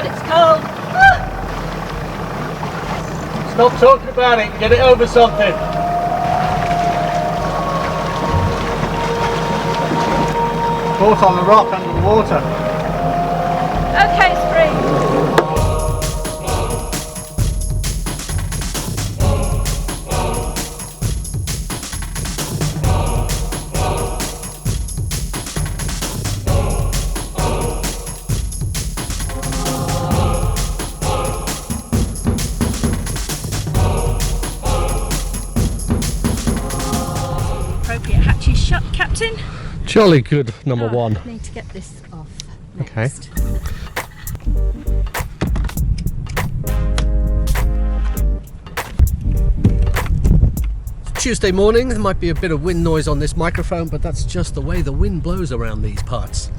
god, it's cold! Stop talking about it, get it over something. Caught on the rock under the water. Okay, Spring. Appropriate hatches shut, Captain. Jolly good, number one. I need to get this off Okay. next. Tuesday morning, there might be a bit of wind noise on this microphone, but that's just the way the wind blows around these parts.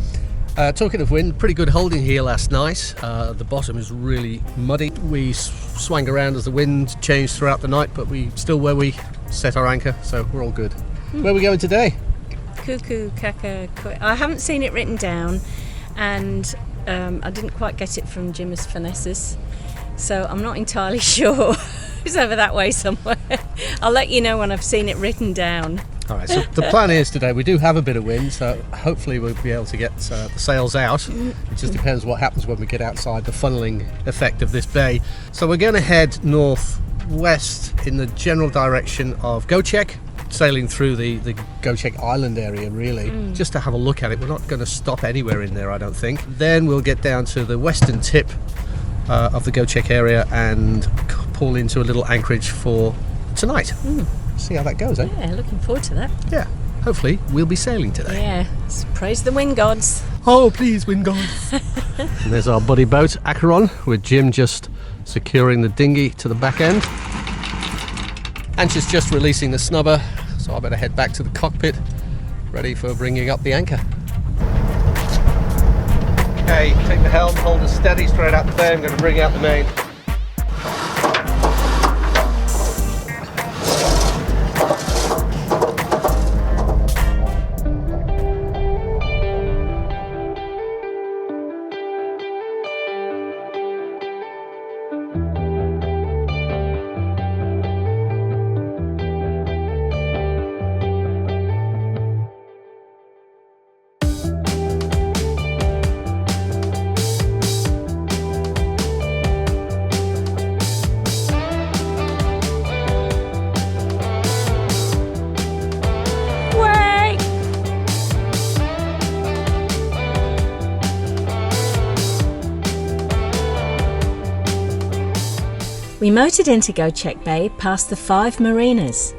Talking of wind, pretty good holding here last night. The bottom is really muddy. We swang around as the wind changed throughout the night, but we still where we set our anchor, so we're all good. Where are we going today? Cuckoo, caca, I haven't seen it written down, and I didn't quite get it from Jim's finesses, so I'm not entirely sure. It's over that way somewhere. I'll let you know when I've seen it written down. All right, so the plan is today we do have a bit of wind, so hopefully we'll be able to get the sails out. It just depends what happens when we get outside the funneling effect of this bay. So we're going to head northwest in the general direction of Göcek, sailing through the Göcek Island area really, just to have a look at it. We're not going to stop anywhere in there, I don't think. Then we'll get down to the western tip of the Göcek area and pull into a little anchorage for tonight. See how that goes, eh? Yeah, looking forward to that. Yeah, hopefully we'll be sailing today. Yeah, praise the wind gods. Oh, please, wind gods. And there's our buddy boat, Acheron, with Jim just securing the dinghy to the back end. And she's just releasing the snubber, so I better head back to the cockpit, ready for bringing up the anchor. Okay, take the helm, hold it steady straight out the bay. I'm going to bring out the main. We motored into Göcek Bay past the 5 marinas.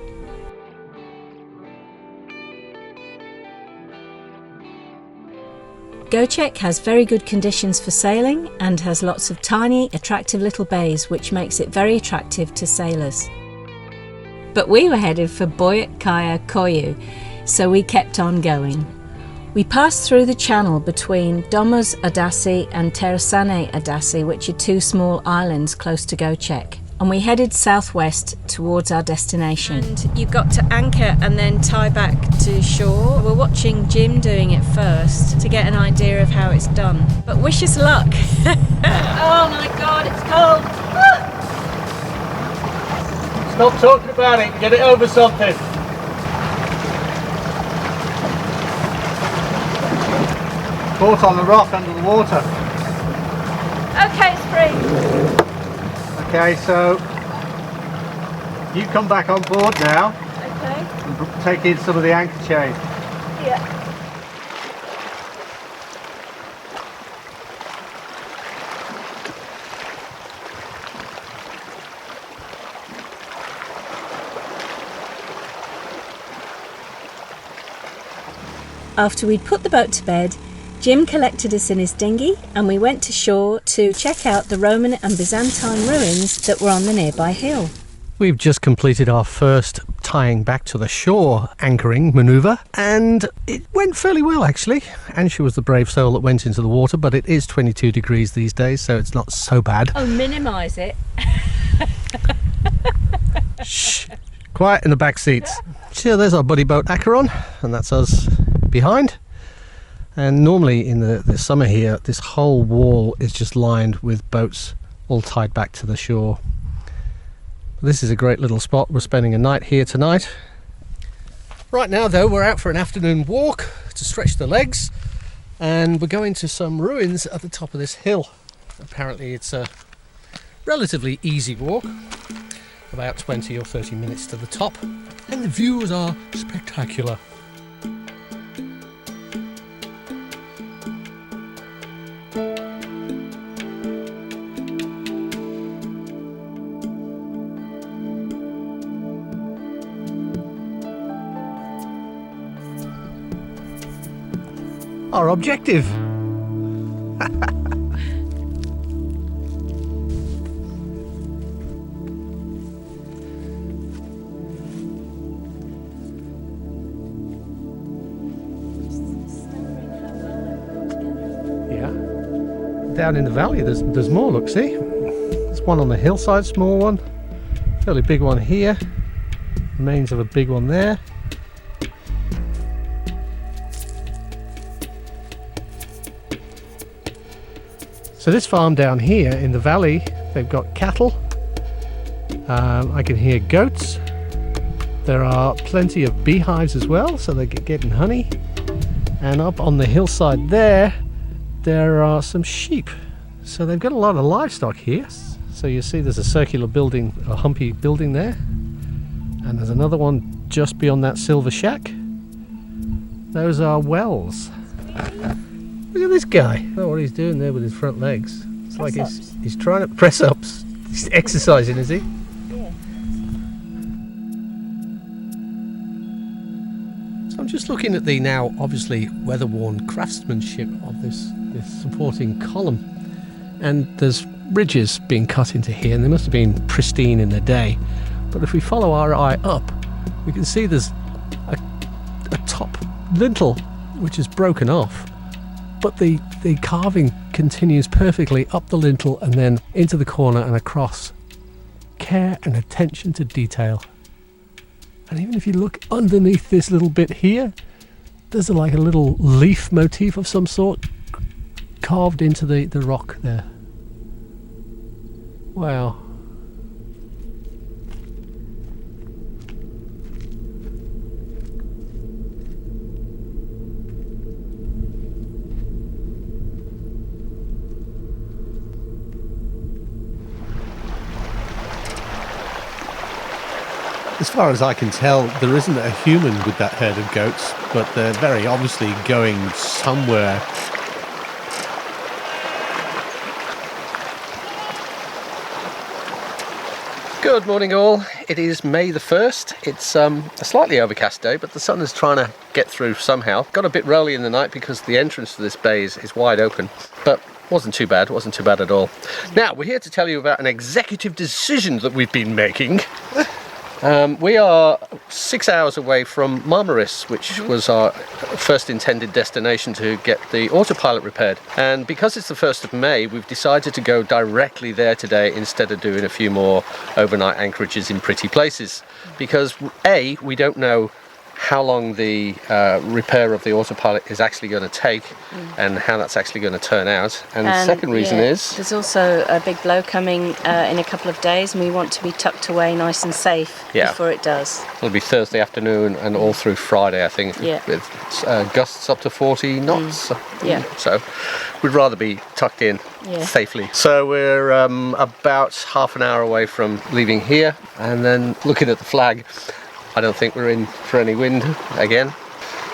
Göcek has very good conditions for sailing and has lots of tiny, attractive little bays, which makes it very attractive to sailors. But we were headed for Boyut Kaya Koyu, so we kept on going. We passed through the channel between Domuz Adası and Tersane Adası, which are two small islands close to Göcek, and we headed southwest towards our destination. And you've got to anchor and then tie back to shore. We're watching Jim doing it first to get an idea of how it's done. But wish us luck. Oh my god, it's cold! Stop talking about it, get it over something. Caught on the rock under the water. Okay, Spring. Okay, so you come back on board now Okay. and take in some of the anchor chain. Yeah. After we'd put the boat to bed, Jim collected us in his dinghy and we went to shore to check out the Roman and Byzantine ruins that were on the nearby hill. We've just completed our first tying back to the shore anchoring manoeuvre, and it went fairly well actually. And she was the brave soul that went into the water, but it is 22 degrees these days, so it's not so bad. Oh, minimise it. Shh, quiet in the back seats. So there's our buddy boat Acheron, and that's us behind. And normally in the summer here, this whole wall is just lined with boats all tied back to the shore. This is a great little spot. We're spending a night here tonight. Right now though, we're out for an afternoon walk to stretch the legs, and we're going to some ruins at the top of this hill. Apparently it's a relatively easy walk, about 20 or 30 minutes to the top, and the views are spectacular. Our objective. Yeah. Down in the valley there's more, look, see? There's one on the hillside, small one. Fairly big one here. Remains of a big one there. So this farm down here in the valley, they've got cattle. I can hear goats. There are plenty of beehives as well, so they're getting honey. And up on the hillside there are some sheep. So they've got a lot of livestock here. So you see there's a circular building, a humpy building there. And there's another one just beyond that silver shack. Those are wells. Look at this guy. I don't know what he's doing there with his front legs. It's like he's trying to press ups. He's exercising, is he? Yeah. So I'm just looking at the now obviously weather-worn craftsmanship of this supporting column. And there's ridges being cut into here, and they must have been pristine in the day. But if we follow our eye up, we can see there's a top lintel which is broken off. But the carving continues perfectly up the lintel and then into the corner and across. Care and attention to detail. And even if you look underneath this little bit here, there's like a little leaf motif of some sort carved into the rock there. Wow. As far as I can tell, there isn't a human with that herd of goats, but they're very obviously going somewhere. Good morning all. It is May the 1st. It's a slightly overcast day, but the sun is trying to get through somehow. Got a bit rolly in the night because the entrance to this bay is wide open, but wasn't too bad at all. Now, we're here to tell you about an executive decision that we've been making. We are 6 hours away from Moreira, which was our first intended destination to get the autopilot repaired. And because it's the 1st of May, we've decided to go directly there today instead of doing a few more overnight anchorages in pretty places. Because A, we don't know how long the repair of the autopilot is actually going to take and how that's actually going to turn out. And the second reason is there's also a big blow coming in a couple of days, and we want to be tucked away nice and safe before it does. It'll be Thursday afternoon and all through Friday, I think, with gusts up to 40 knots. So we'd rather be tucked in safely. So we're about half an hour away from leaving here, and then looking at the flag, I don't think we're in for any wind again.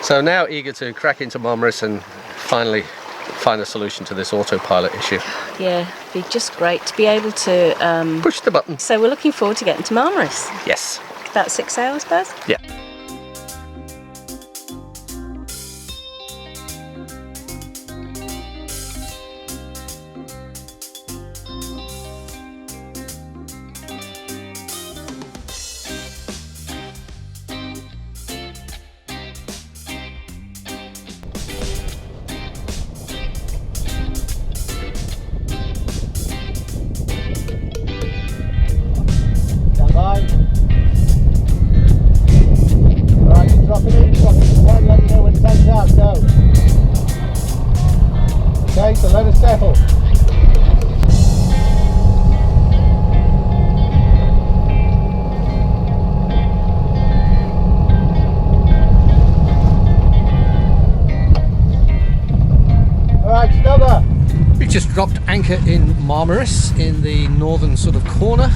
So now eager to crack into Moreira and finally find a solution to this autopilot issue. Yeah, it'd be just great to be able to push the button. So we're looking forward to getting to Moreira. Yes. About 6 hours, Buzz? Yeah. just dropped anchor in Marmaris in the northern sort of corner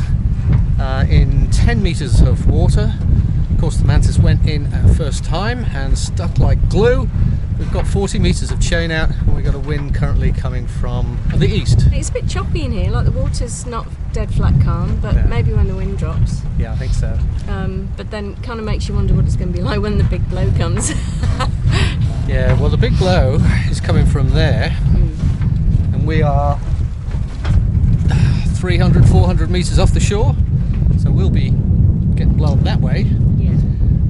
in 10 meters of water. Of course, the mantis went in at first time and stuck like glue. We've got 40 meters of chain out, and we've got a wind currently coming from the east. It's a bit choppy in here, like the water's not dead flat calm, but Yeah. maybe when the wind drops. Yeah, I think so. But then it kind of makes you wonder what it's going to be like when the big blow comes. Yeah, well, the big blow is coming from there, and we are 300, 400 meters off the shore, so we'll be getting blown that way. Yeah.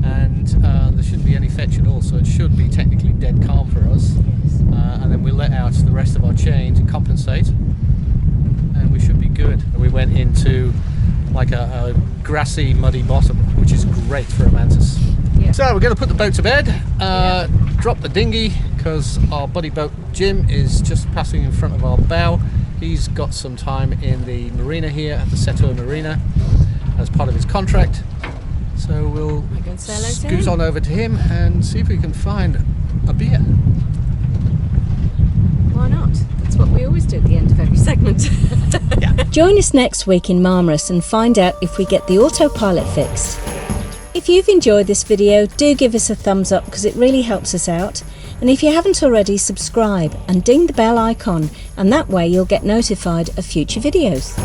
And there shouldn't be any fetch at all, so it should be technically dead calm for us. Yes. And then we let out the rest of our chain to compensate, and we should be good. We went into like a grassy, muddy bottom, which is great for a mantis. Yeah. So we're going to put the boat to bed, drop the dinghy, because our buddy boat Jim is just passing in front of our bow. He's got some time in the marina here at the Seto Marina as part of his contract. So we'll go and say hello to scoot him. on over to him and see if we can find a beer. Why not? That's what we always do at the end of every segment. Yeah. Join us next week in Marmaris and find out if we get the autopilot fixed. If you've enjoyed this video, do give us a thumbs up because it really helps us out. And if you haven't already, subscribe and ding the bell icon, and that way you'll get notified of future videos.